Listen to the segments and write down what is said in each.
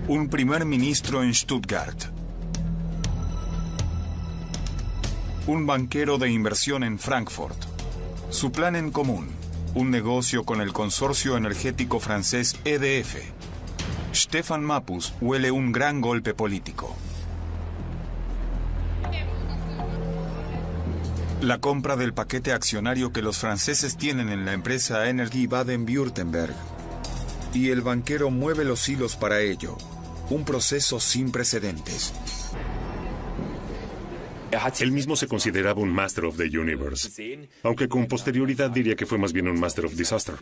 Un primer ministro en Stuttgart. Un banquero de inversión en Frankfurt. Su plan en común: un negocio con el consorcio energético francés EDF. Stefan Mappus huele un gran golpe político. La compra del paquete accionario que los franceses tienen en la empresa Energie Baden-Württemberg. Y el banquero mueve los hilos para ello. Un proceso sin precedentes. Él mismo se consideraba un Master of the Universe, aunque con posterioridad diría que fue más bien un Master of Disaster.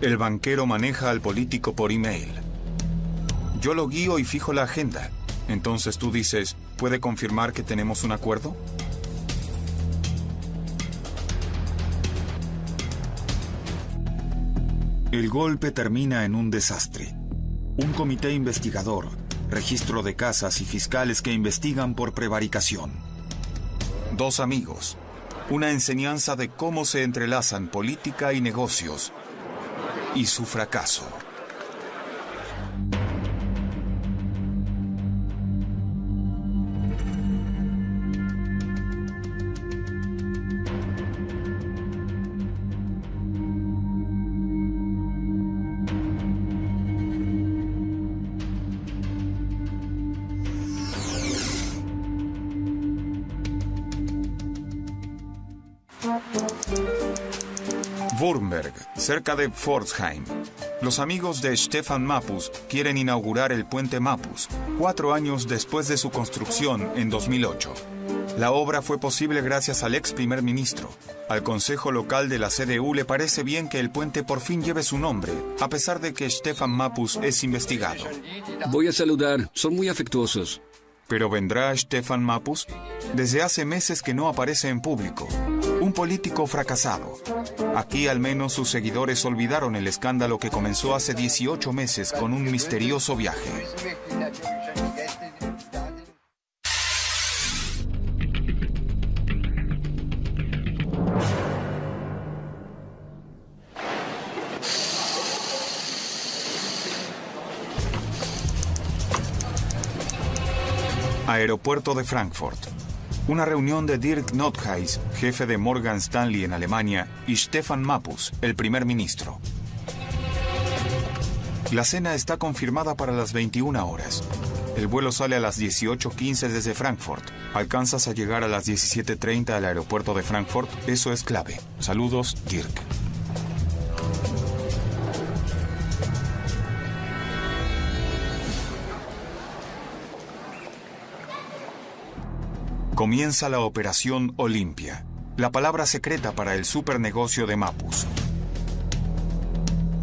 El banquero maneja al político por email. Yo lo guío y fijo la agenda. Entonces tú dices, ¿puede confirmar que tenemos un acuerdo? El golpe termina en un desastre. Un comité investigador, registro de casas y fiscales que investigan por prevaricación. Dos amigos. Una enseñanza de cómo se entrelazan política y negocios. Y su fracaso. Württemberg, cerca de Pforzheim. Los amigos de Stefan Mappus quieren inaugurar el puente Mappus, 4 años después de su construcción en 2008. La obra fue posible gracias al ex primer ministro. Al consejo local de la CDU le parece bien que el puente por fin lleve su nombre, a pesar de que Stefan Mappus es investigado. Voy a saludar, son muy afectuosos. ¿Pero vendrá Stefan Mappus? Desde hace meses que no aparece en público. Un político fracasado. Aquí al menos sus seguidores olvidaron el escándalo que comenzó hace 18 meses con un misterioso viaje. Aeropuerto de Frankfurt. Una reunión de Dirk Nothuis, jefe de Morgan Stanley en Alemania, y Stefan Mappus, el primer ministro. La cena está confirmada para las 21 horas. El vuelo sale a las 18:15 desde Frankfurt. ¿Alcanzas a llegar a las 17:30 al aeropuerto de Frankfurt? Eso es clave. Saludos, Dirk. Comienza la Operación Olimpia, la palabra secreta para el supernegocio de Mappus.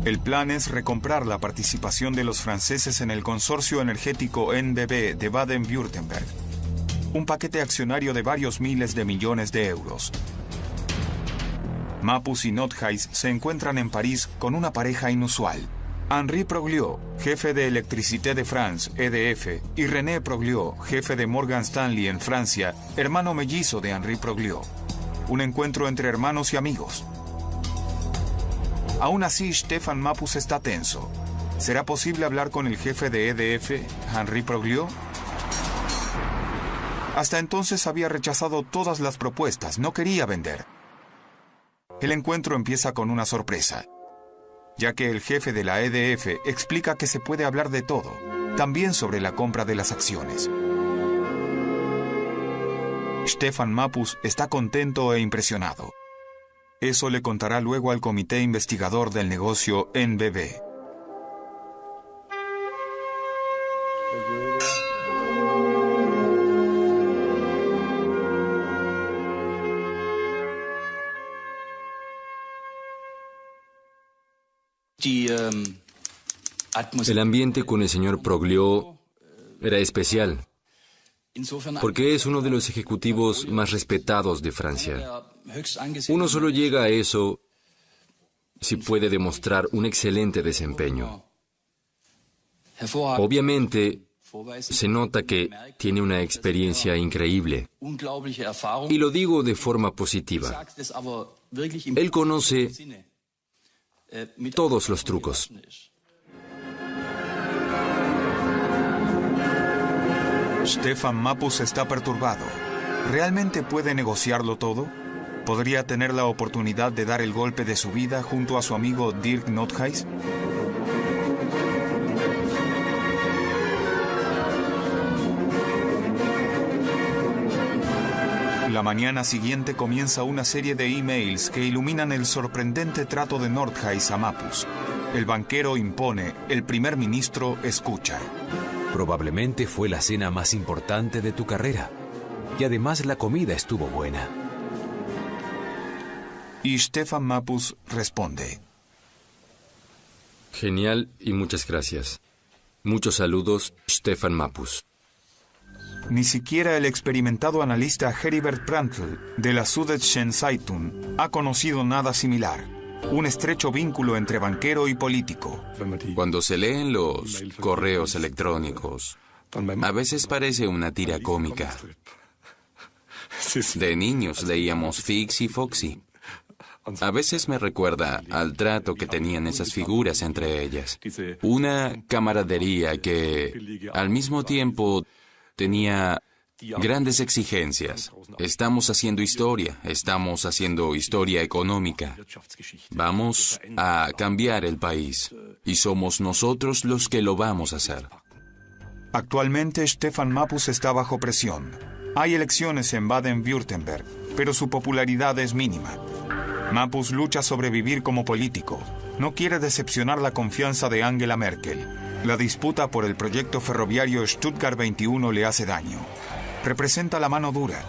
El plan es recomprar la participación de los franceses en el consorcio energético NBB de Baden-Württemberg, un paquete accionario de varios miles de millones de euros. Mappus y Nothuis se encuentran en París con una pareja inusual. Henri Proglio, jefe de Electricité de France, EDF, y René Proglio, jefe de Morgan Stanley en Francia, hermano mellizo de Henri Proglio. Un encuentro entre hermanos y amigos. Aún así, Stefan Mappus está tenso. ¿Será posible hablar con el jefe de EDF, Henri Proglio? Hasta entonces había rechazado todas las propuestas, no quería vender. El encuentro empieza con una sorpresa, ya que el jefe de la EDF explica que se puede hablar de todo, también sobre la compra de las acciones. Stefan Mappus está contento e impresionado. Eso le contará luego al comité investigador del negocio NBB. El ambiente con el señor Proglio era especial, porque es uno de los ejecutivos más respetados de Francia. Uno solo llega a eso si puede demostrar un excelente desempeño. Obviamente, Se nota que tiene una experiencia increíble. Y lo digo de forma positiva. Él conoce todos los trucos. Stefan Mappus está perturbado. ¿Realmente puede negociarlo todo? ¿Podría tener la oportunidad de dar el golpe de su vida junto a su amigo Dirk Noothuis? La mañana siguiente comienza una serie de emails que iluminan el sorprendente trato de Noothuis a Mappus. El banquero impone, el primer ministro escucha. Probablemente fue la cena más importante de tu carrera. Y además la comida estuvo buena. Y Stefan Mappus responde. Genial y muchas gracias. Muchos saludos, Stefan Mappus. Ni siquiera el experimentado analista Heribert Prantl de la Süddeutsche Zeitung ha conocido nada similar. Un estrecho vínculo entre banquero y político. Cuando se leen los correos electrónicos, a veces parece una tira cómica. De niños leíamos Fix y Foxy. A veces me recuerda al trato que tenían esas figuras entre ellas. Una camaradería que, al mismo tiempo, tenía grandes exigencias. Estamos haciendo historia económica. Vamos a cambiar el país y somos nosotros los que lo vamos a hacer. Actualmente Stefan Mappus está bajo presión. Hay elecciones en Baden-Württemberg, pero su popularidad es mínima. Mappus lucha a sobrevivir como político. No quiere decepcionar la confianza de Angela Merkel. La disputa por el proyecto ferroviario Stuttgart 21 le hace daño. Representa la mano dura.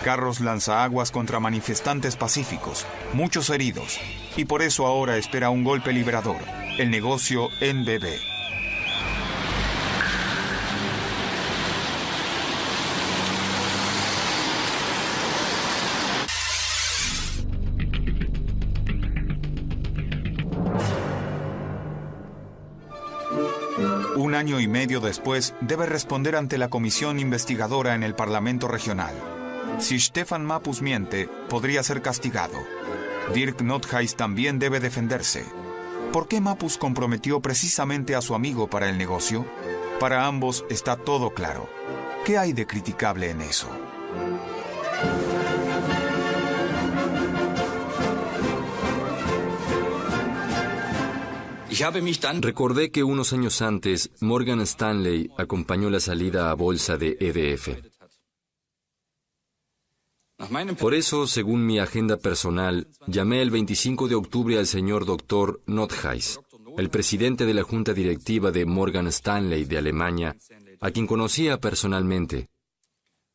Carros lanzaaguas contra manifestantes pacíficos, muchos heridos. Y por eso ahora espera un golpe liberador, el negocio NBB. Un año y medio después, debe responder ante la comisión investigadora en el Parlamento Regional. Si Stefan Mappus miente, podría ser castigado. Dirk Noothuis también debe defenderse. ¿Por qué Mappus comprometió precisamente a su amigo para el negocio? Para ambos está todo claro. ¿Qué hay de criticable en eso? Recordé que unos años antes, Morgan Stanley acompañó la salida a bolsa de EDF. Por eso, según mi agenda personal, llamé el 25 de octubre al señor Dr. Noothuis, el presidente de la junta directiva de Morgan Stanley de Alemania, a quien conocía personalmente,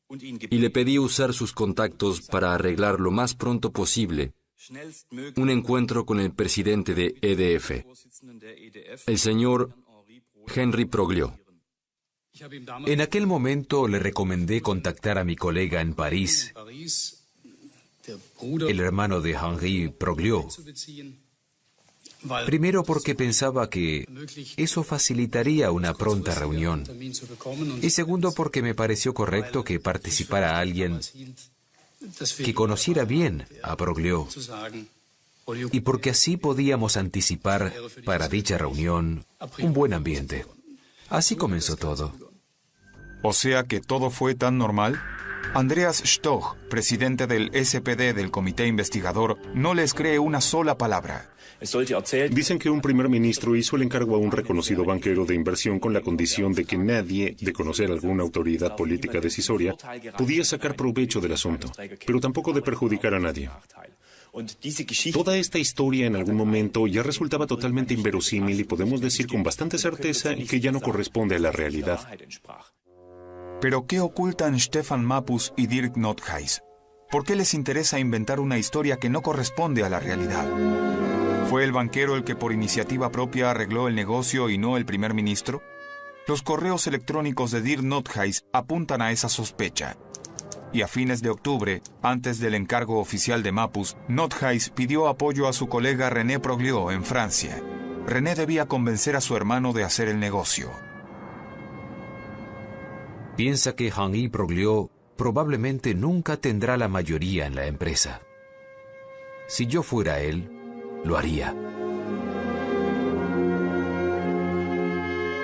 y le pedí usar sus contactos para arreglar lo más pronto posible un encuentro con el presidente de EDF, el señor Henry Proglio. En aquel momento le recomendé contactar a mi colega en París, el hermano de Henry Proglio. Primero porque pensaba que eso facilitaría una pronta reunión. Y segundo porque me pareció correcto que participara alguien que conociera bien a Proglio. Y porque así podíamos anticipar para dicha reunión un buen ambiente. Así comenzó todo. O sea que todo fue tan normal. Andreas Stoch, presidente del SPD del comité investigador, no les cree una sola palabra. Dicen que un primer ministro hizo el encargo a un reconocido banquero de inversión con la condición de que nadie, de conocer alguna autoridad política decisoria, podía sacar provecho del asunto, pero tampoco de perjudicar a nadie. Toda esta historia en algún momento ya resultaba totalmente inverosímil y podemos decir con bastante certeza que ya no corresponde a la realidad. ¿Pero qué ocultan Stefan Mappus y Dirk Noothuis? ¿Por qué les interesa inventar una historia que no corresponde a la realidad? ¿Fue el banquero el que por iniciativa propia arregló el negocio y no el primer ministro? Los correos electrónicos de Dirk Noothuis apuntan a esa sospecha. Y a fines de octubre, antes del encargo oficial de Mappus, Noothuis pidió apoyo a su colega René Proglio en Francia. René debía convencer a su hermano de hacer el negocio. piensa que Henri Broglio probablemente nunca tendrá la mayoría en la empresa. Si yo fuera él, lo haría.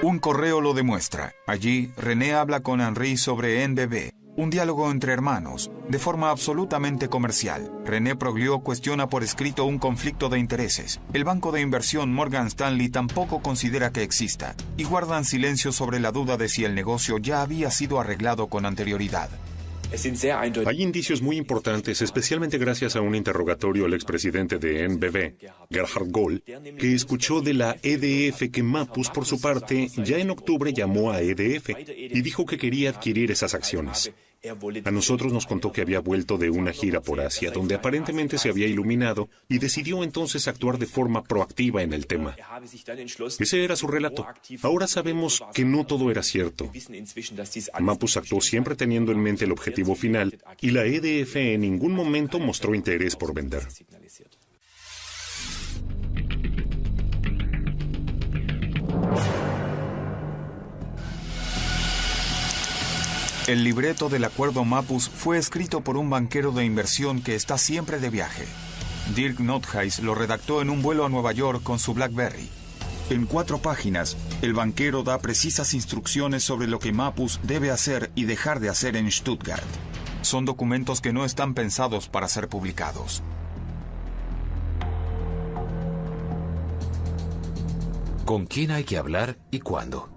Un correo lo demuestra. Allí, René habla con Henri sobre NBB, un diálogo entre hermanos, de forma absolutamente comercial. René Broglio cuestiona por escrito un conflicto de intereses. El banco de inversión Morgan Stanley tampoco considera que exista, y guardan silencio sobre la duda de si el negocio ya había sido arreglado con anterioridad. Hay indicios muy importantes, especialmente gracias a un interrogatorio al expresidente de NBB, Gerhard Goll, que escuchó de la EDF que Mappus, por su parte, ya en octubre llamó a EDF y dijo que quería adquirir esas acciones. A nosotros nos contó que había vuelto de una gira por Asia, donde aparentemente se había iluminado, y decidió entonces actuar de forma proactiva en el tema. Ese era su relato. Ahora sabemos que no todo era cierto. Mappus actuó siempre teniendo en mente el objetivo final, y la EDF en ningún momento mostró interés por vender. El libreto del acuerdo Mappus fue escrito por un banquero de inversión que está siempre de viaje. Dirk Nothuis lo redactó en un vuelo a Nueva York con su BlackBerry. En 4 páginas, el banquero da precisas instrucciones sobre lo que Mappus debe hacer y dejar de hacer en Stuttgart. Son documentos que no están pensados para ser publicados. ¿Con quién hay que hablar y cuándo?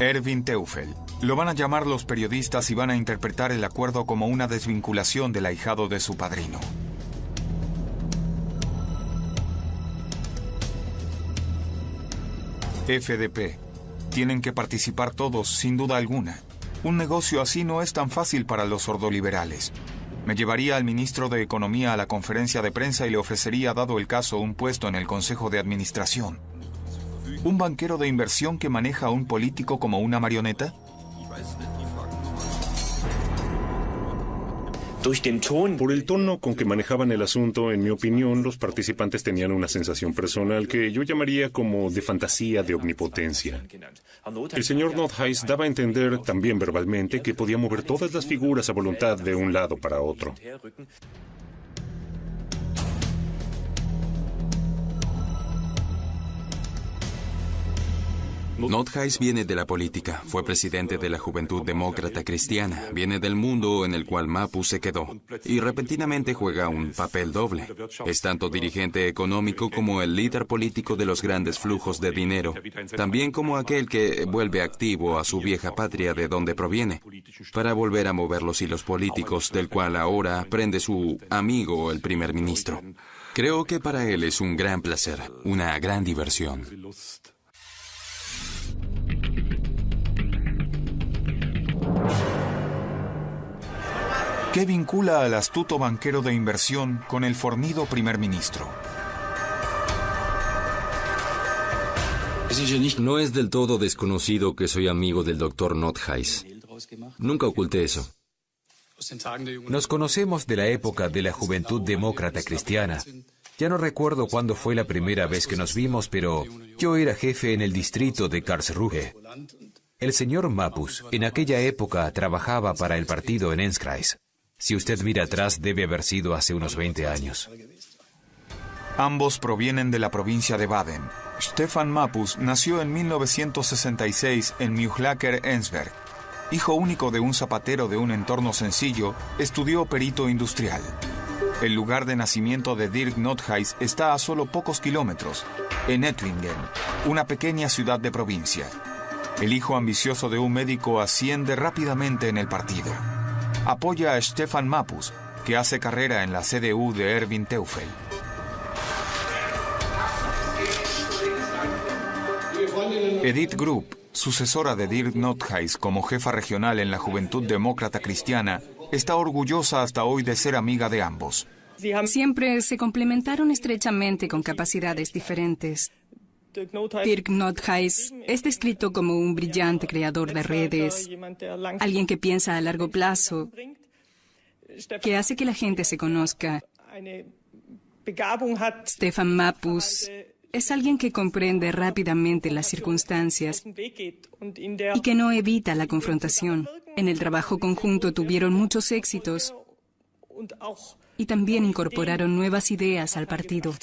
Erwin Teufel. Lo van a llamar los periodistas y van a interpretar el acuerdo como una desvinculación del ahijado de su padrino. FDP. Tienen que participar todos, sin duda alguna. Un negocio así no es tan fácil para los ordoliberales. Me llevaría al ministro de Economía a la conferencia de prensa y le ofrecería, dado el caso, un puesto en el Consejo de Administración. ¿Un banquero de inversión que maneja a un político como una marioneta? Por el tono con que manejaban el asunto, en mi opinión, los participantes tenían una sensación personal que yo llamaría como de fantasía de omnipotencia. El señor Nothuis daba a entender, también verbalmente, que podía mover todas las figuras a voluntad de un lado para otro. Nothuis viene de la política, fue presidente de la Juventud Demócrata Cristiana, viene del mundo en el cual Mappus se quedó, y repentinamente juega un papel doble. Es tanto dirigente económico como el líder político de los grandes flujos de dinero, también como aquel que vuelve activo a su vieja patria de donde proviene, para volver a mover los hilos políticos, del cual ahora aprende su amigo, el primer ministro. Creo que para él es un gran placer, una gran diversión. ¿Qué vincula al astuto banquero de inversión con el fornido primer ministro? No es del todo desconocido que soy amigo del Dr. Nothuis. Nunca oculté eso. Nos conocemos de la época de la Juventud Demócrata Cristiana. Ya no recuerdo cuándo fue la primera vez que nos vimos, pero yo era jefe en el distrito de Karlsruhe. El señor Mappus en aquella época trabajaba para el partido en Enskreis. Si usted mira atrás, debe haber sido hace unos 20 años. Ambos provienen de la provincia de Baden. Stefan Mappus nació en 1966 en Mühlacker-Ensberg. Hijo único de un zapatero de un entorno sencillo, estudió perito industrial. El lugar de nacimiento de Dirk Nothuis está a solo pocos kilómetros, en Ettlingen, una pequeña ciudad de provincia. El hijo ambicioso de un médico asciende rápidamente en el partido. Apoya a Stefan Mappus, que hace carrera en la CDU de Erwin Teufel. Edith Grupp, sucesora de Dirk Nothuis como jefa regional en la Juventud Demócrata Cristiana, está orgullosa hasta hoy de ser amiga de ambos. Siempre se complementaron estrechamente con capacidades diferentes. Dirk Nothuis es descrito como un brillante creador de redes, alguien que piensa a largo plazo, que hace que la gente se conozca. Stefan Mappus es alguien que comprende rápidamente las circunstancias y que no evita la confrontación. En el trabajo conjunto tuvieron muchos éxitos y también incorporaron nuevas ideas al partido.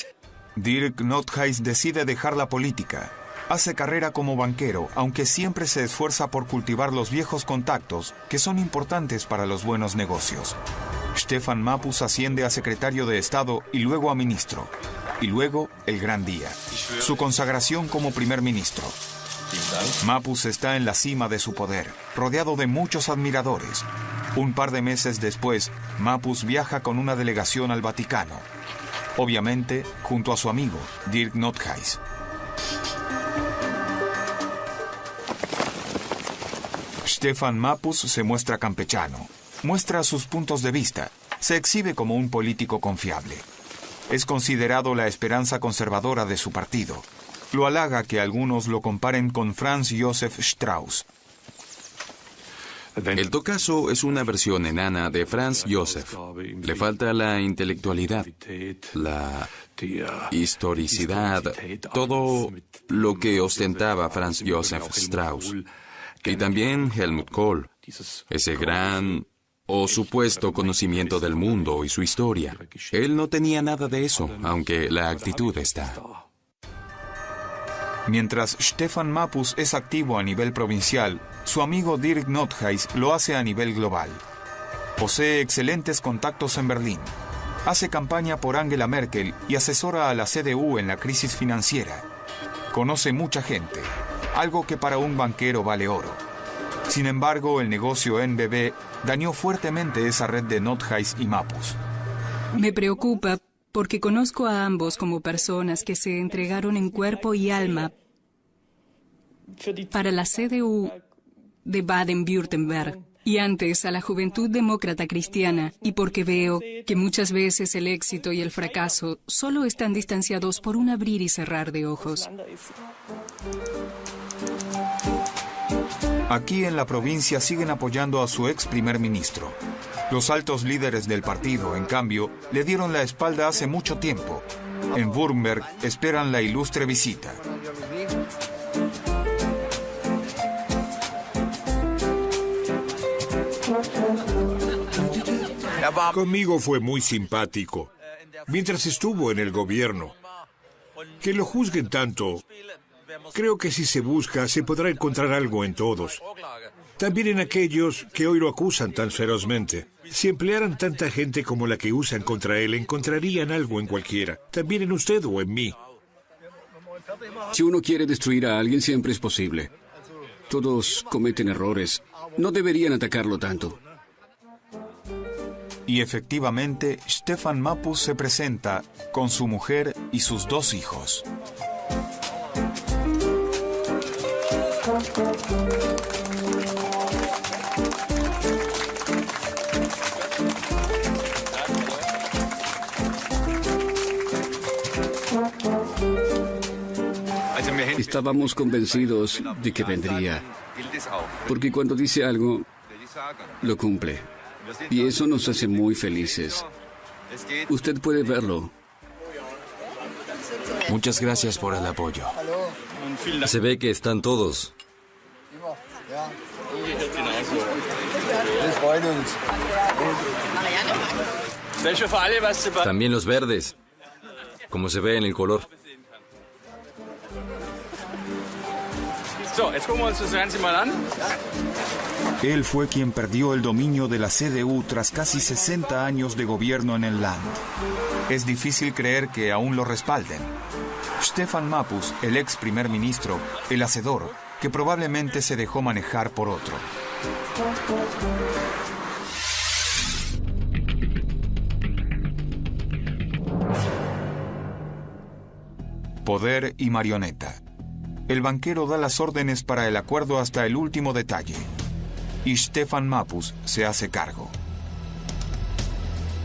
Dirk Nothuis decide dejar la política. Hace carrera como banquero, aunque siempre se esfuerza por cultivar los viejos contactos que son importantes para los buenos negocios. Stefan Mappus asciende a secretario de Estado y luego a ministro. Y luego, el gran día, su consagración como primer ministro. Mappus está en la cima de su poder, rodeado de muchos admiradores. Un par de meses después, Mappus viaja con una delegación al Vaticano. Obviamente, junto a su amigo, Dirk Nothuis. Stefan Mappus se muestra campechano, muestra sus puntos de vista, se exhibe como un político confiable. Es considerado la esperanza conservadora de su partido. Lo halaga que algunos lo comparen con Franz Josef Strauss. El tocazo es una versión enana de Franz Josef. Le falta la intelectualidad, la historicidad, todo lo que ostentaba Franz Josef Strauss. Y también Helmut Kohl, ese gran o supuesto conocimiento del mundo y su historia. Él no tenía nada de eso, aunque la actitud está. Mientras Stefan Mappus es activo a nivel provincial, su amigo Dirk Nothuis lo hace a nivel global. Posee excelentes contactos en Berlín. Hace campaña por Angela Merkel y asesora a la CDU en la crisis financiera. Conoce mucha gente, algo que para un banquero vale oro. Sin embargo, el negocio NBB dañó fuertemente esa red de Nothuis y Mappus. Me preocupa porque conozco a ambos como personas que se entregaron en cuerpo y alma para la CDU de Baden-Württemberg y antes a la Juventud Demócrata Cristiana, y porque veo que muchas veces el éxito y el fracaso solo están distanciados por un abrir y cerrar de ojos. Aquí en la provincia siguen apoyando a su ex primer ministro. Los altos líderes del partido, en cambio, le dieron la espalda hace mucho tiempo. En Württemberg esperan la ilustre visita. Conmigo fue muy simpático, mientras estuvo en el gobierno. Que lo juzguen tanto, creo que si se busca, se podrá encontrar algo en todos. También en aquellos que hoy lo acusan tan ferozmente. Si emplearan tanta gente como la que usan contra él, encontrarían algo en cualquiera. También en usted o en mí. Si uno quiere destruir a alguien, siempre es posible. Todos cometen errores. No deberían atacarlo tanto. Y efectivamente, Stefan Mappus se presenta con su mujer y sus 2 hijos. Estábamos convencidos de que vendría, porque cuando dice algo, lo cumple. Y eso nos hace muy felices. Usted puede verlo. Muchas gracias por el apoyo. Se ve que están todos. También los verdes, como se ve en el color. Él fue quien perdió el dominio de la CDU tras casi 60 años de gobierno en el Land. Es difícil creer que aún lo respalden. Stefan Mappus, el ex primer ministro, el hacedor, que probablemente se dejó manejar por otro. Poder y marioneta. El banquero da las órdenes para el acuerdo hasta el último detalle. Y Stefan Mappus se hace cargo.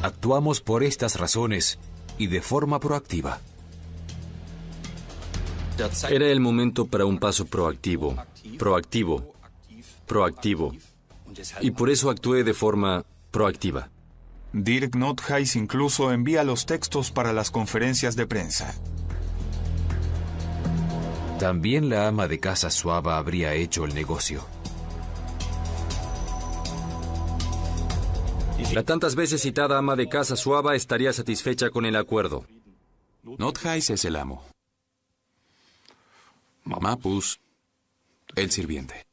Actuamos por estas razones y de forma proactiva. Era el momento para un paso proactivo. Y por eso actué de forma proactiva. Dirk Nothuis incluso envía los textos para las conferencias de prensa. También la ama de casa Suaba habría hecho el negocio. La tantas veces citada ama de casa Suaba estaría satisfecha con el acuerdo. Nothuis es el amo. Mapus, el sirviente.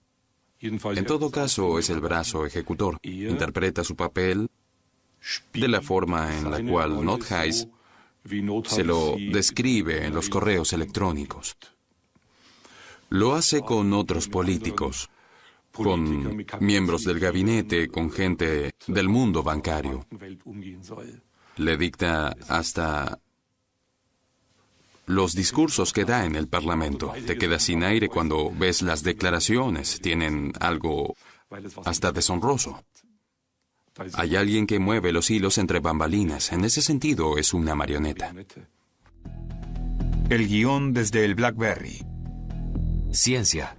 En todo caso, es el brazo ejecutor. Interpreta su papel de la forma en la cual Nothuis se lo describe en los correos electrónicos. Lo hace con otros políticos, con miembros del gabinete, con gente del mundo bancario. Le dicta hasta los discursos que da en el Parlamento. Te quedas sin aire cuando ves las declaraciones. Tienen algo hasta deshonroso. Hay alguien que mueve los hilos entre bambalinas. En ese sentido, es una marioneta. El guión desde el BlackBerry. Ciencia.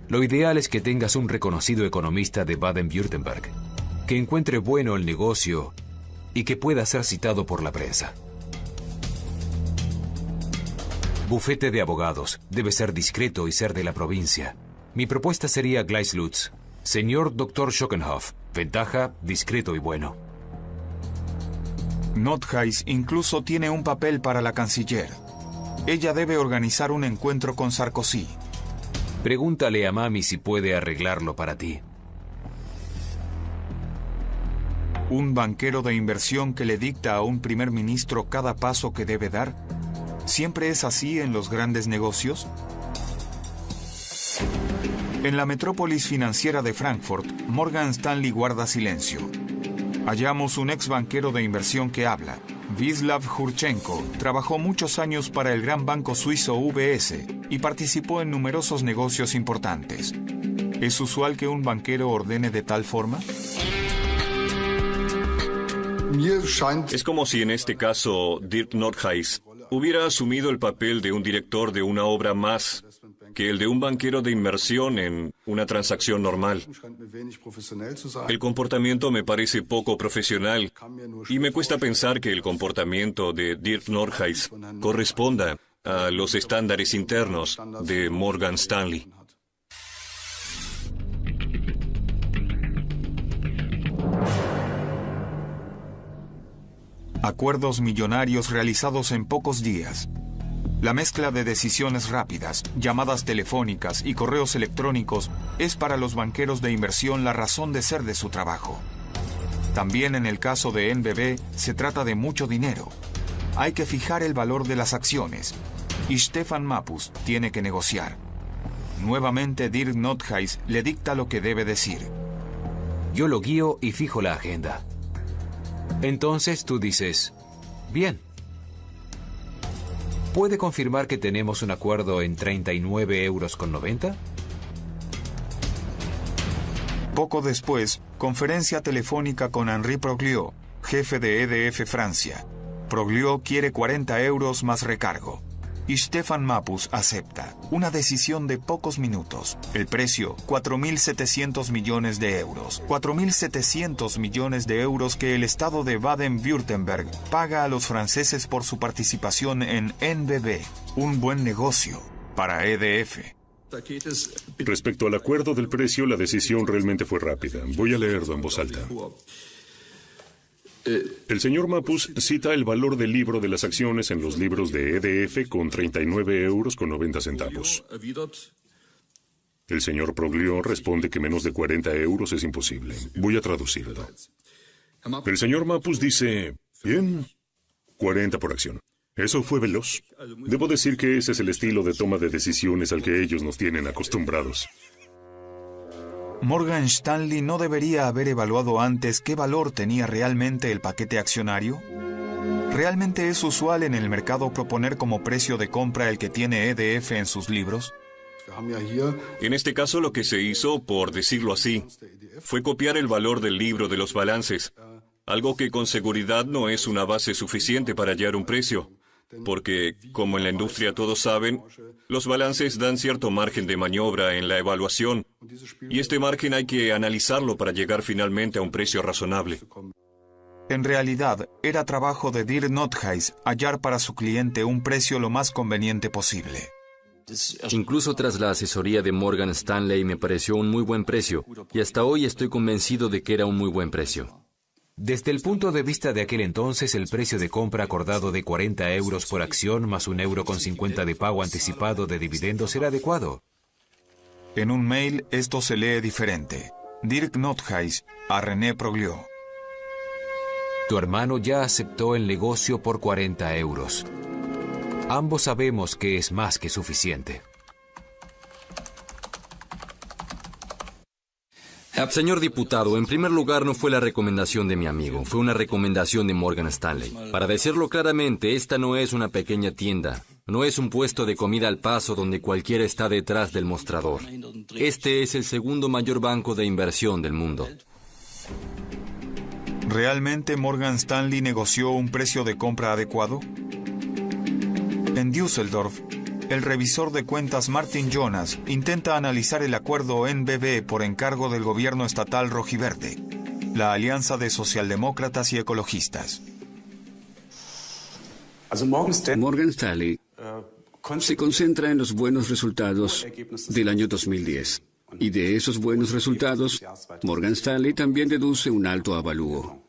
Lo ideal es que tengas un reconocido economista de Baden-Württemberg, que encuentre bueno el negocio y que pueda ser citado por la prensa. Bufete de abogados. Debe ser discreto y ser de la provincia. Mi propuesta sería Gleislutz. Señor Dr. Schockenhoff. Ventaja, discreto y bueno. Nothuis incluso tiene un papel para la canciller. Ella debe organizar un encuentro con Sarkozy. Pregúntale a mami si puede arreglarlo para ti. ¿Un banquero de inversión que le dicta a un primer ministro cada paso que debe dar? ¿Siempre es así en los grandes negocios? En la metrópolis financiera de Frankfurt, Morgan Stanley guarda silencio. Hallamos un ex banquero de inversión que habla. Wisław Jurczenko trabajó muchos años para el gran banco suizo UBS y participó en numerosos negocios importantes. ¿Es usual que un banquero ordene de tal forma? Es como si en este caso Dirk Nothuis hubiera asumido el papel de un director de una obra más que el de un banquero de inversión en una transacción normal. El comportamiento me parece poco profesional y me cuesta pensar que el comportamiento de Dirk Nothuis corresponda a los estándares internos de Morgan Stanley. Acuerdos millonarios realizados en pocos días. La mezcla de decisiones rápidas, llamadas telefónicas y correos electrónicos es para los banqueros de inversión la razón de ser de su trabajo. También en el caso de NBB se trata de mucho dinero. Hay que fijar el valor de las acciones y Stefan Mapus tiene que negociar. Nuevamente Dirk Nothuis le dicta lo que debe decir. Yo lo guío y fijo la agenda. Entonces tú dices, bien. ¿Puede confirmar que tenemos un acuerdo en 39,90 €? Poco después, conferencia telefónica con Henri Proglio, jefe de EDF Francia. Proglio quiere 40 € más recargo. Y Stefan Mapus acepta. Una decisión de pocos minutos. El precio, 4.700 millones de euros. 4.700 millones de euros que el Estado de Baden-Württemberg paga a los franceses por su participación en NBB. Un buen negocio para EDF. Respecto al acuerdo del precio, la decisión realmente fue rápida. Voy a leerlo en voz alta. El señor Mapus cita el valor del libro de las acciones en los libros de EDF con 39,90 €. El señor Proglio responde que menos de 40 € es imposible. Voy a traducirlo. El señor Mapus dice, bien, 40 por acción. Eso fue veloz. Debo decir que ese es el estilo de toma de decisiones al que ellos nos tienen acostumbrados. ¿Morgan Stanley no debería haber evaluado antes qué valor tenía realmente el paquete accionario? ¿Realmente es usual en el mercado proponer como precio de compra el que tiene EDF en sus libros? En este caso lo que se hizo, por decirlo así, fue copiar el valor del libro de los balances, algo que con seguridad no es una base suficiente para hallar un precio. Porque, como en la industria todos saben, los balances dan cierto margen de maniobra en la evaluación, y este margen hay que analizarlo para llegar finalmente a un precio razonable. En realidad, era trabajo de Dirk Nothuis hallar para su cliente un precio lo más conveniente posible. Incluso tras la asesoría de Morgan Stanley me pareció un muy buen precio, y hasta hoy estoy convencido de que era un muy buen precio. Desde el punto de vista de aquel entonces, el precio de compra acordado de 40 euros por acción más €1,50 de pago anticipado de dividendos era adecuado. En un mail esto se lee diferente. Dirk Nothuis a René Proglio. Tu hermano ya aceptó el negocio por 40 euros. Ambos sabemos que es más que suficiente. Señor diputado, en primer lugar no fue la recomendación de mi amigo, fue una recomendación de Morgan Stanley. Para decirlo claramente, esta no es una pequeña tienda, no es un puesto de comida al paso donde cualquiera está detrás del mostrador. Este es el segundo mayor banco de inversión del mundo. ¿Realmente Morgan Stanley negoció un precio de compra adecuado? En Düsseldorf, el revisor de cuentas Martin Jonas intenta analizar el acuerdo NBB por encargo del gobierno estatal rojiverde, la alianza de socialdemócratas y ecologistas. Morgan Stanley se concentra en los buenos resultados del año 2010. Y de esos buenos resultados, Morgan Stanley también deduce un alto avalúo.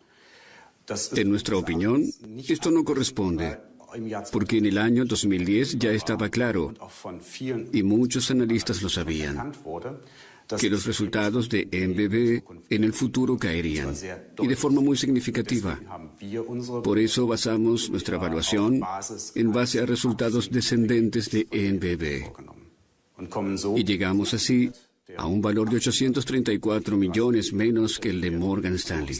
En nuestra opinión, esto no corresponde, porque en el año 2010 ya estaba claro, y muchos analistas lo sabían, que los resultados de NBB en el futuro caerían, y de forma muy significativa. Por eso basamos nuestra evaluación en base a resultados descendentes de NBB. Y llegamos así a un valor de 834 millones menos que el de Morgan Stanley.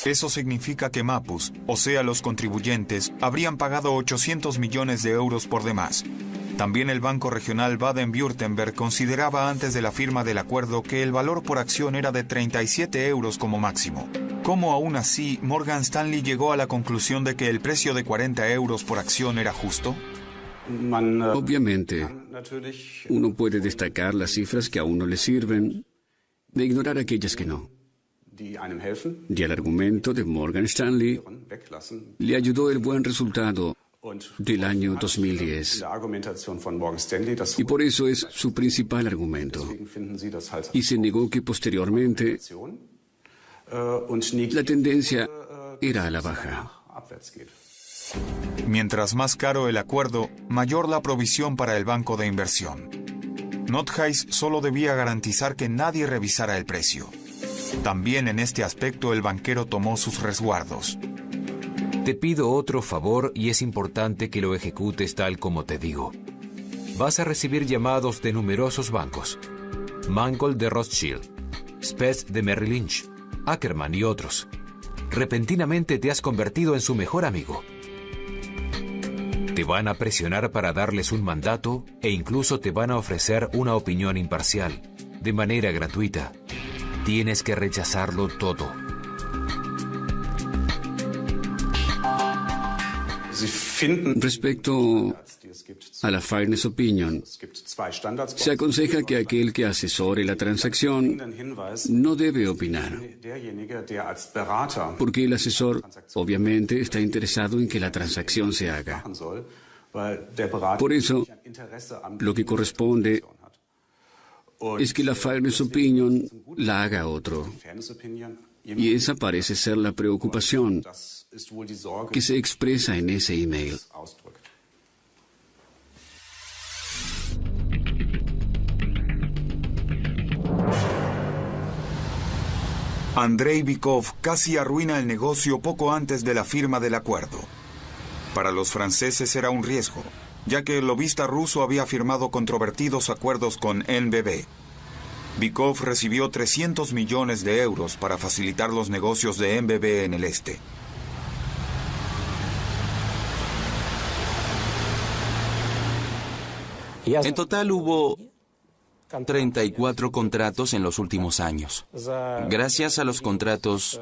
Eso significa que Mapus, o sea los contribuyentes, habrían pagado 800 millones de euros por demás. También el Banco Regional Baden-Württemberg consideraba antes de la firma del acuerdo que el valor por acción era de 37 euros como máximo. ¿Cómo aún así Morgan Stanley llegó a la conclusión de que el precio de 40 euros por acción era justo? Obviamente, uno puede destacar las cifras que a uno le sirven e ignorar aquellas que no. Y al argumento de Morgan Stanley le ayudó el buen resultado del año 2010. Y por eso es su principal argumento. Y se negó que posteriormente la tendencia era a la baja. Mientras más caro el acuerdo, mayor la provisión para el banco de inversión. Nothuis solo debía garantizar que nadie revisara el precio. También en este aspecto el banquero tomó sus resguardos. Te pido otro favor y es importante que lo ejecutes tal como te digo. Vas a recibir llamados de numerosos bancos. Mangold de Rothschild, Spetz de Merrill Lynch, Ackerman y otros. Repentinamente te has convertido en su mejor amigo. Te van a presionar para darles un mandato e incluso te van a ofrecer una opinión imparcial, de manera gratuita. Tienes que rechazarlo todo. Respecto a la Fairness Opinion, se aconseja que aquel que asesore la transacción no debe opinar, porque el asesor obviamente está interesado en que la transacción se haga. Por eso, lo que corresponde es que la Fairness Opinion la haga otro. Y esa parece ser la preocupación que se expresa en ese email. Andrei Bykov casi arruina el negocio poco antes de la firma del acuerdo. Para los franceses era un riesgo, ya que el lobista ruso había firmado controvertidos acuerdos con NBB. Bykov recibió 300 millones de euros para facilitar los negocios de NBB en el este. En total hubo 34 contratos en los últimos años. Gracias a los contratos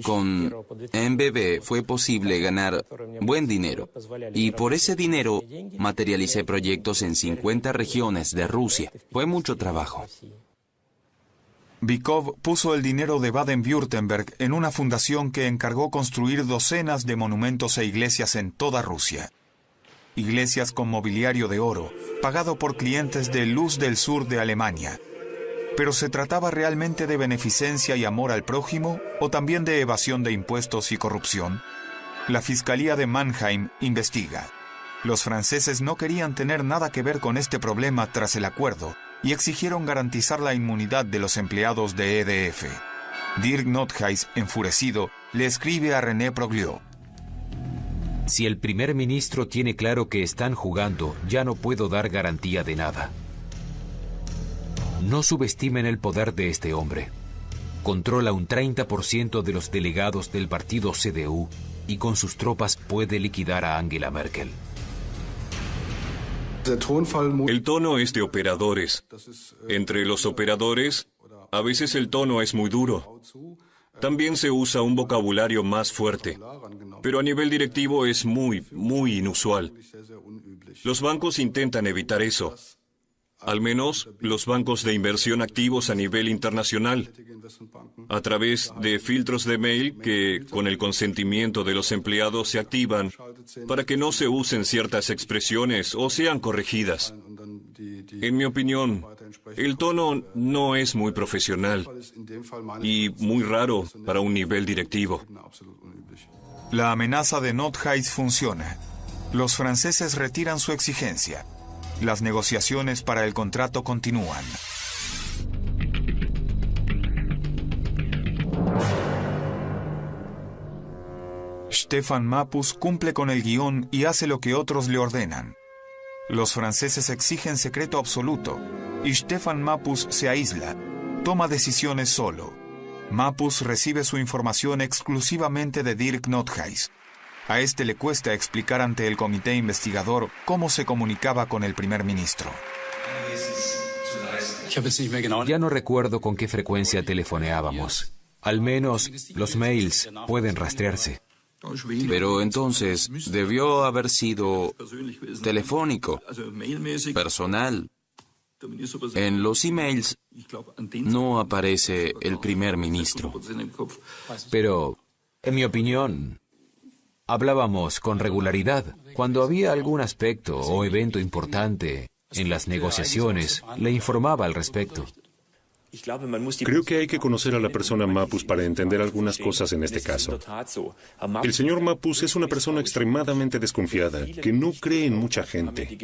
con NBB fue posible ganar buen dinero. Y por ese dinero materialicé proyectos en 50 regiones de Rusia. Fue mucho trabajo. Bykov puso el dinero de Baden-Württemberg en una fundación que encargó construir docenas de monumentos e iglesias en toda Rusia. iglesias con mobiliario de oro, pagado por clientes de Luz del Sur de Alemania. ¿Pero se trataba realmente de beneficencia y amor al prójimo o también de evasión de impuestos y corrupción? La Fiscalía de Mannheim investiga. Los franceses no querían tener nada que ver con este problema tras el acuerdo y exigieron garantizar la inmunidad de los empleados de EDF. Dirk Nothuis, enfurecido, le escribe a René Proglio. Si el primer ministro tiene claro que están jugando, ya no puedo dar garantía de nada. No subestimen el poder de este hombre. Controla un 30% de los delegados del partido CDU y con sus tropas puede liquidar a Angela Merkel. El tono es de operadores. Entre los operadores, a veces el tono es muy duro. También se usa un vocabulario más fuerte, pero a nivel directivo es muy inusual. Los bancos intentan evitar eso. Al menos los bancos de inversión activos a nivel internacional, a través de filtros de mail que, con el consentimiento de los empleados, se activan para que no se usen ciertas expresiones o sean corregidas. En mi opinión, el tono no es muy profesional y muy raro para un nivel directivo. La amenaza de Nothuis funciona. Los franceses retiran su exigencia. Las negociaciones para el contrato continúan. Stefan Mappus cumple con el guión y hace lo que otros le ordenan. Los franceses exigen secreto absoluto y Stefan Mappus se aísla, toma decisiones solo. Mappus recibe su información exclusivamente de Dirk Nothuis. A este le cuesta explicar ante el comité investigador cómo se comunicaba con el primer ministro. Ya no recuerdo con qué frecuencia telefoneábamos. Al menos los mails pueden rastrearse. Pero entonces debió haber sido telefónico, personal. En los emails no aparece el primer ministro. Pero, en mi opinión, hablábamos con regularidad. Cuando había algún aspecto o evento importante en las negociaciones, le informaba al respecto. Creo que hay que conocer a la persona Mappus para entender algunas cosas en este caso. El señor Mappus es una persona extremadamente desconfiada, que no cree en mucha gente.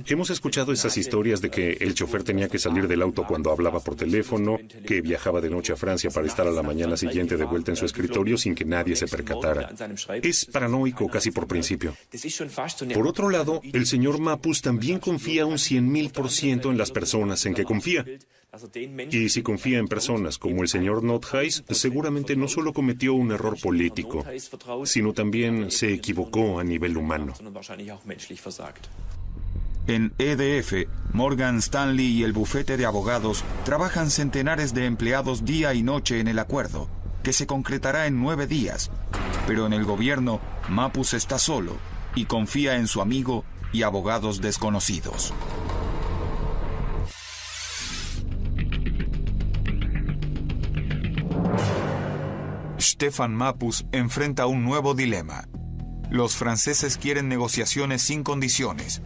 Hemos escuchado esas historias de que el chofer tenía que salir del auto cuando hablaba por teléfono, que viajaba de noche a Francia para estar a la mañana siguiente de vuelta en su escritorio sin que nadie se percatara. Es paranoico casi por principio. Por otro lado, el señor Mappus también confía un 100.000% en las personas en que confía. Y si confía en personas como el señor Nothuis, seguramente no solo cometió un error político, sino también se equivocó a nivel humano. En EDF, Morgan Stanley y el bufete de abogados trabajan centenares de empleados día y noche en el acuerdo, que se concretará en 9 días. Pero en el gobierno, Mappus está solo y confía en su amigo y abogados desconocidos. Stefan Mappus enfrenta un nuevo dilema. Los franceses quieren negociaciones sin condiciones.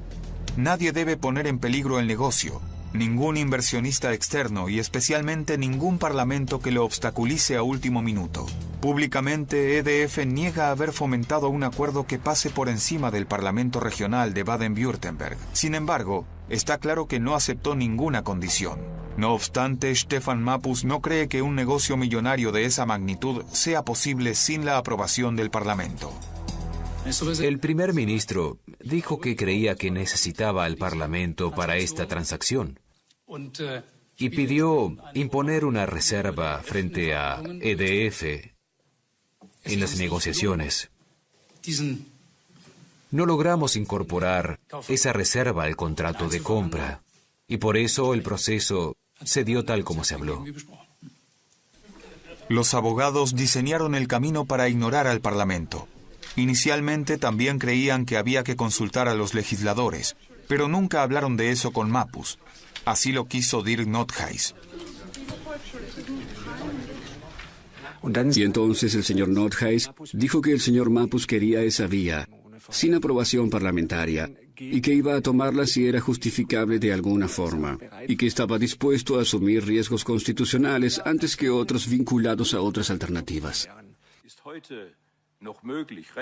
Nadie debe poner en peligro el negocio, ningún inversionista externo y especialmente ningún parlamento que lo obstaculice a último minuto. Públicamente, EDF niega haber fomentado un acuerdo que pase por encima del Parlamento Regional de Baden-Württemberg. Sin embargo, está claro que no aceptó ninguna condición. No obstante, Stefan Mappus no cree que un negocio millonario de esa magnitud sea posible sin la aprobación del Parlamento. El primer ministro dijo que creía que necesitaba al Parlamento para esta transacción y pidió imponer una reserva frente a EDF en las negociaciones. No logramos incorporar esa reserva al contrato de compra y por eso el proceso se dio tal como se habló. Los abogados diseñaron el camino para ignorar al Parlamento. Inicialmente también creían que había que consultar a los legisladores, pero nunca hablaron de eso con Mappus. Así lo quiso Dirk Nothuis. Y entonces el señor Nothuis dijo que el señor Mappus quería esa vía, sin aprobación parlamentaria, y que iba a tomarla si era justificable de alguna forma, y que estaba dispuesto a asumir riesgos constitucionales antes que otros vinculados a otras alternativas.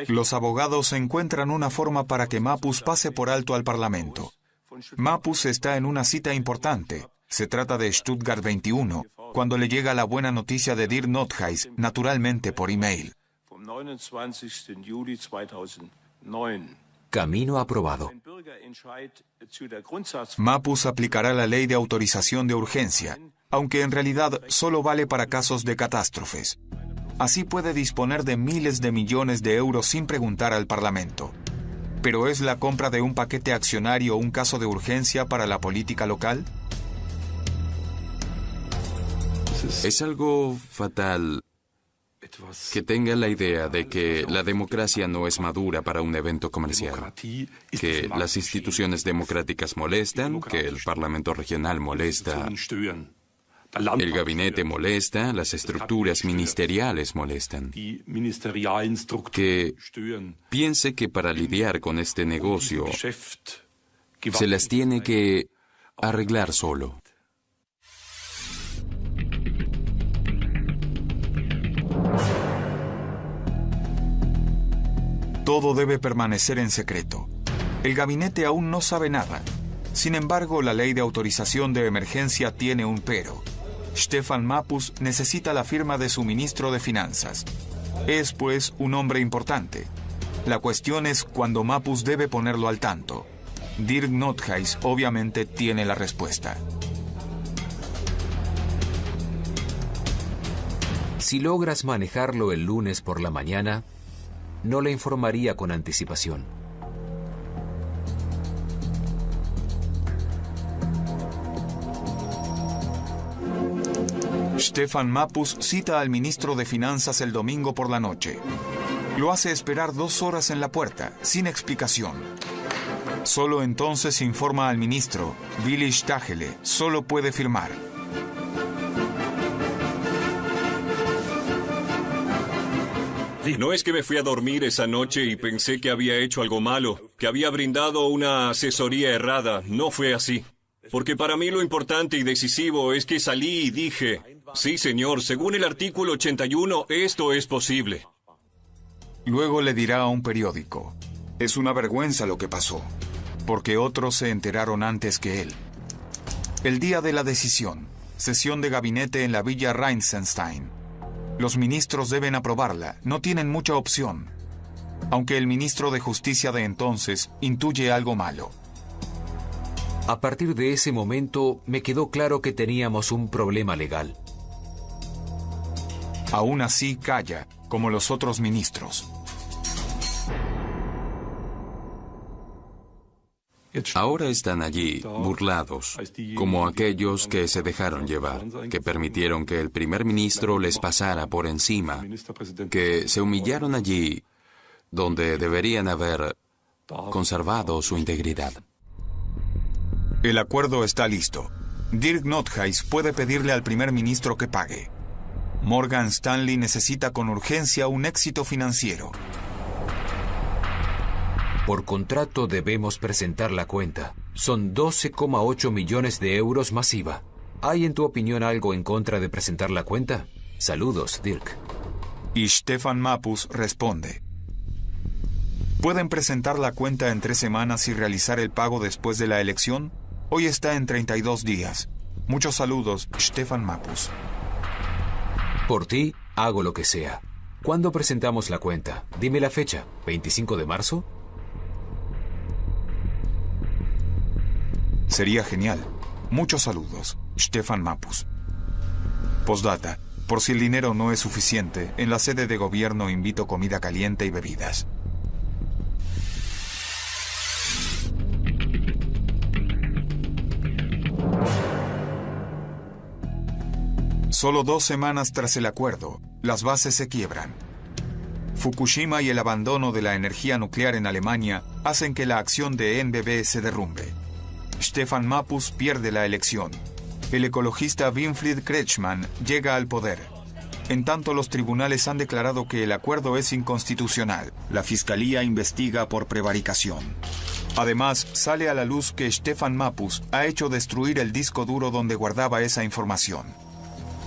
Los abogados encuentran una forma para que Mapus pase por alto al Parlamento. Mapus está en una cita importante. Se trata de Stuttgart 21, cuando le llega la buena noticia de Dirk Nothuis, naturalmente por email. Camino aprobado. Mapus aplicará la ley de autorización de urgencia, aunque en realidad solo vale para casos de catástrofes. Así puede disponer de miles de millones de euros sin preguntar al Parlamento. ¿Pero es la compra de un paquete accionario un caso de urgencia para la política local? Es algo fatal que tenga la idea de que la democracia no es madura para un evento comercial, que las instituciones democráticas molestan, que el Parlamento regional molesta, el gabinete molesta, las estructuras ministeriales molestan. Que piense que para lidiar con este negocio se las tiene que arreglar solo. Todo debe permanecer en secreto. El gabinete aún no sabe nada. Sin embargo, la ley de autorización de emergencia tiene un pero. Stefan Mapus necesita la firma de su ministro de Finanzas. Es, pues, un hombre importante. La cuestión es cuándo Mapus debe ponerlo al tanto. Dirk Nothuis obviamente tiene la respuesta. Si logras manejarlo el lunes por la mañana, no le informaría con anticipación. Stefan Mapus cita al ministro de Finanzas el domingo por la noche. Lo hace esperar 2 horas en la puerta, sin explicación. Solo entonces informa al ministro, Willi Stachele, solo puede firmar. No es que me fui a dormir esa noche y pensé que había hecho algo malo, que había brindado una asesoría errada. No fue así. Porque para mí lo importante y decisivo es que salí y dije, sí, señor, según el artículo 81, esto es posible. Luego le dirá a un periódico, es una vergüenza lo que pasó, porque otros se enteraron antes que él. El día de la decisión, sesión de gabinete en la Villa Rheinsenstein. Los ministros deben aprobarla, no tienen mucha opción. Aunque el ministro de Justicia de entonces intuye algo malo. A partir de ese momento me quedó claro que teníamos un problema legal. Aún así calla, como los otros ministros. Ahora están allí, burlados, como aquellos que se dejaron llevar, que permitieron que el primer ministro les pasara por encima, que se humillaron allí donde deberían haber conservado su integridad. El acuerdo está listo. Dirk Nothuis puede pedirle al primer ministro que pague. Morgan Stanley necesita con urgencia un éxito financiero. Por contrato debemos presentar la cuenta. Son 12,8 millones de euros más IVA. ¿Hay en tu opinión algo en contra de presentar la cuenta? Saludos, Dirk. Y Stefan Mapus responde. ¿Pueden presentar la cuenta en 3 semanas y realizar el pago después de la elección? Hoy está en 32 días. Muchos saludos, Stefan Mapus. Por ti, hago lo que sea. ¿Cuándo presentamos la cuenta? Dime la fecha. ¿25 de marzo? Sería genial. Muchos saludos, Stefan Mapus. Postdata. Por si el dinero no es suficiente, en la sede de gobierno invito comida caliente y bebidas. Solo 2 semanas tras el acuerdo, las bases se quiebran. Fukushima y el abandono de la energía nuclear en Alemania hacen que la acción de NBB se derrumbe. Stefan Mapus pierde la elección. El ecologista Winfried Kretschmann llega al poder. En tanto, los tribunales han declarado que el acuerdo es inconstitucional. La fiscalía investiga por prevaricación. Además, sale a la luz que Stefan Mappus ha hecho destruir el disco duro donde guardaba esa información.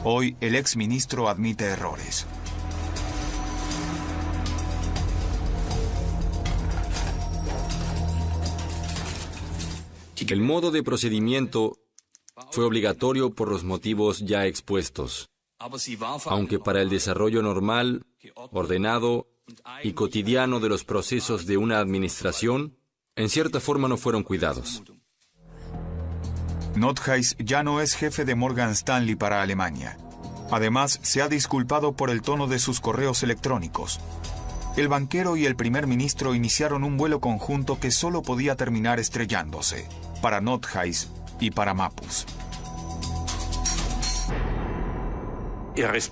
Hoy, el exministro admite errores. El modo de procedimiento fue obligatorio por los motivos ya expuestos, aunque para el desarrollo normal, ordenado y cotidiano de los procesos de una administración, en cierta forma no fueron cuidados. Nordhaus ya no es jefe de Morgan Stanley para Alemania. Además, se ha disculpado por el tono de sus correos electrónicos. El banquero y el primer ministro iniciaron un vuelo conjunto que solo podía terminar estrellándose, para Nordhaus y para Mappus.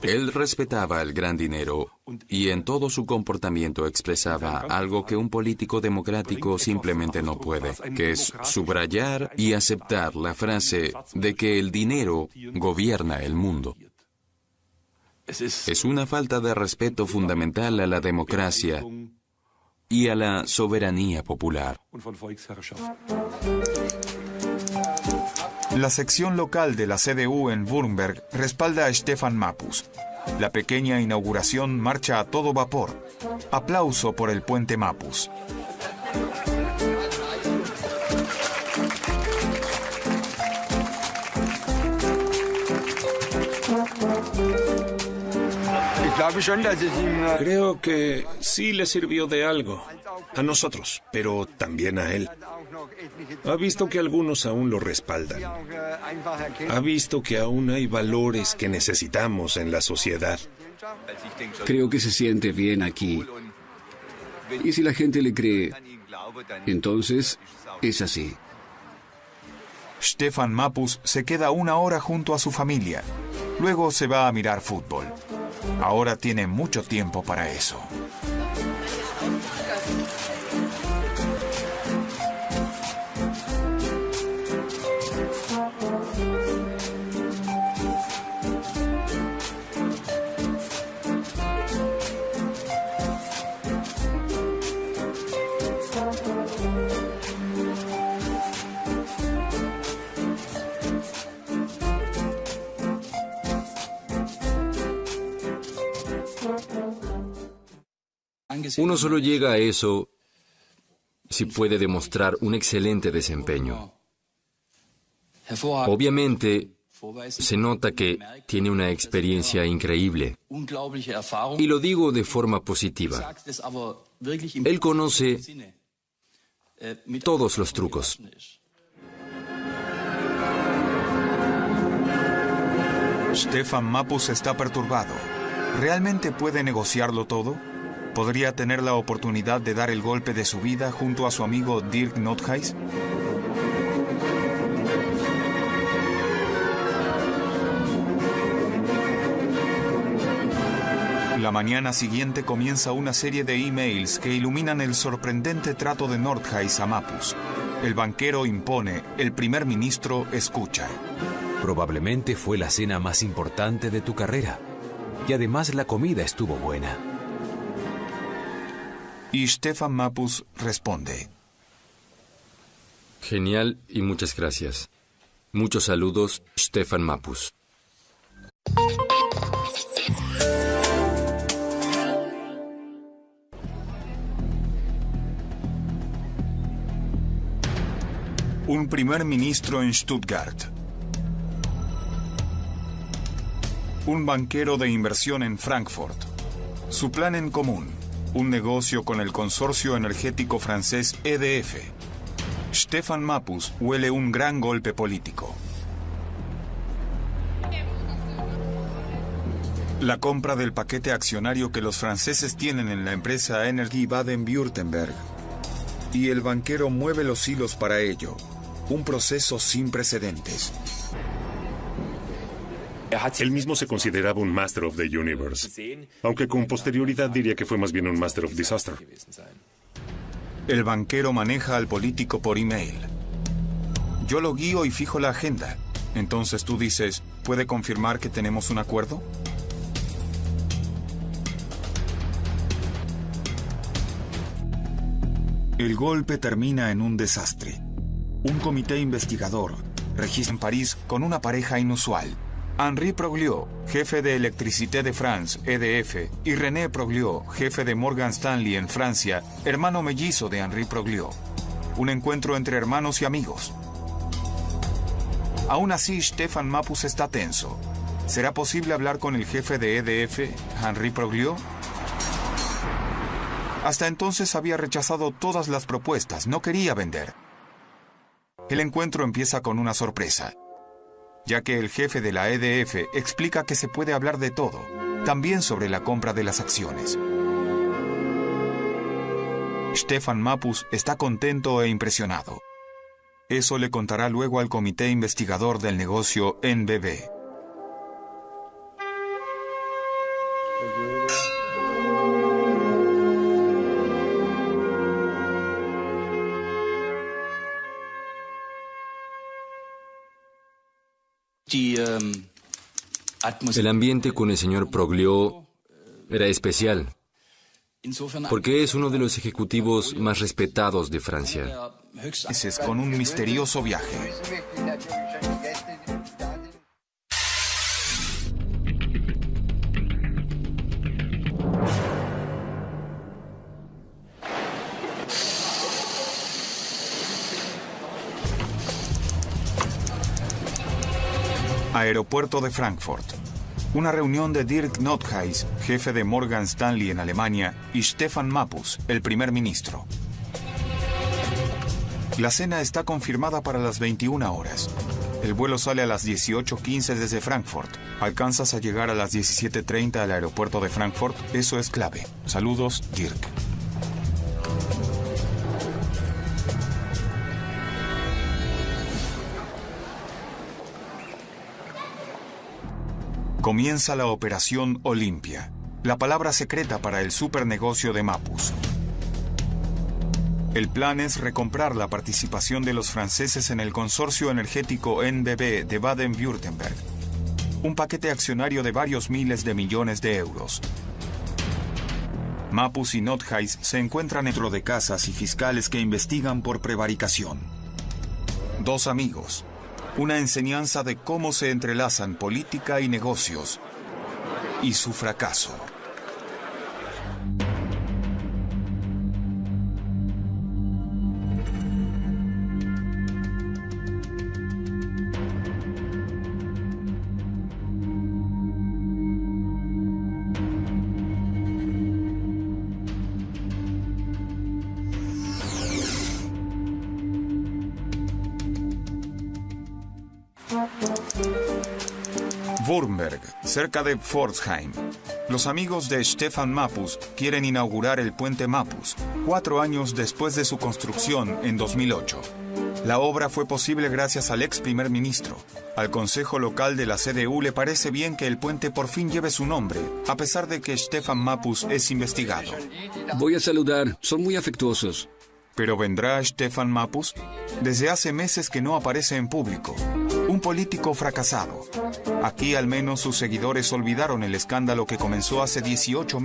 Él respetaba el gran dinero y en todo su comportamiento expresaba algo que un político democrático simplemente no puede, que es subrayar y aceptar la frase de que el dinero gobierna el mundo. Es una falta de respeto fundamental a la democracia y a la soberanía popular. La sección local de la CDU en Württemberg respalda a Stefan Mappus. La pequeña inauguración marcha a todo vapor. Aplauso por el puente Mappus. Creo que sí le sirvió de algo. A nosotros, pero también a él. Ha visto que algunos aún lo respaldan. Ha visto que aún hay valores que necesitamos en la sociedad. Creo que se siente bien aquí. Y si la gente le cree, entonces es así. Stefan Mappus se queda una hora junto a su familia. Luego se va a mirar fútbol. Ahora tiene mucho tiempo para eso. Uno solo llega a eso si puede demostrar un excelente desempeño. Obviamente, se nota que tiene una experiencia increíble. Y lo digo de forma positiva. Él conoce todos los trucos. Stefan Mappus está perturbado. ¿Realmente puede negociarlo todo? ¿Podría tener la oportunidad de dar el golpe de su vida junto a su amigo Dirk Nordhaus? La mañana siguiente comienza una serie de emails que iluminan el sorprendente trato de Nordhaus a Mappus. El banquero impone, el primer ministro escucha. Probablemente fue la cena más importante de tu carrera. Y además la comida estuvo buena. Y Stefan Mappus responde. Genial y muchas gracias. Muchos saludos, Stefan Mappus. Un primer ministro en Stuttgart. Un banquero de inversión en Frankfurt. Su plan en común. Un negocio con el consorcio energético francés EDF. Stefan Mappus huele un gran golpe político. La compra del paquete accionario que los franceses tienen en la empresa Energie Baden-Württemberg. Y el banquero mueve los hilos para ello. Un proceso sin precedentes. Él mismo se consideraba un Master of the Universe, aunque con posterioridad diría que fue más bien un Master of Disaster. El banquero maneja al político por email. Yo lo guío y fijo la agenda. Entonces tú dices, ¿puede confirmar que tenemos un acuerdo? El golpe termina en un desastre. Un comité investigador registra en París con una pareja inusual. Henri Proglio, jefe de Electricité de France, EDF, y René Proglio, jefe de Morgan Stanley en Francia, hermano mellizo de Henri Proglio. Un encuentro entre hermanos y amigos. Aún así, Stefan Mappus está tenso. ¿Será posible hablar con el jefe de EDF, Henri Proglio? Hasta entonces había rechazado todas las propuestas, no quería vender. El encuentro empieza con una sorpresa, ya que el jefe de la EDF explica que se puede hablar de todo, también sobre la compra de las acciones. Stefan Mappus está contento e impresionado. Eso le contará luego al comité investigador del negocio NBB. El ambiente con el señor Proglio era especial, porque es uno de los ejecutivos más respetados de Francia. Es con un misterioso viaje. Aeropuerto de Frankfurt. Una reunión de Dirk Nothuis, jefe de Morgan Stanley en Alemania, y Stefan Mappus, el primer ministro. La cena está confirmada para las 21 horas. El vuelo sale a las 18:15 desde Frankfurt. ¿Alcanzas a llegar a las 17:30 al aeropuerto de Frankfurt? Eso es clave. Saludos, Dirk. Comienza la operación Olimpia, la palabra secreta para el supernegocio de Mappus. El plan es recomprar la participación de los franceses en el consorcio energético NBB de Baden-Württemberg, un paquete accionario de varios miles de millones de euros. Mappus y Nothuis se encuentran dentro de casas y fiscales que investigan por prevaricación. Dos amigos. Una enseñanza de cómo se entrelazan política y negocios, y su fracaso. Württemberg, cerca de Pforzheim. Los amigos de Stefan Mappus quieren inaugurar el puente Mappus, 4 años después de su construcción en 2008. La obra fue posible gracias al ex primer ministro. Al consejo local de la CDU le parece bien que el puente por fin lleve su nombre, a pesar de que Stefan Mappus es investigado. Voy a saludar, son muy afectuosos. ¿Pero vendrá Stefan Mappus? Desde hace meses que no aparece en público. Un político fracasado. Aquí al menos sus seguidores olvidaron el escándalo que comenzó hace 18 meses.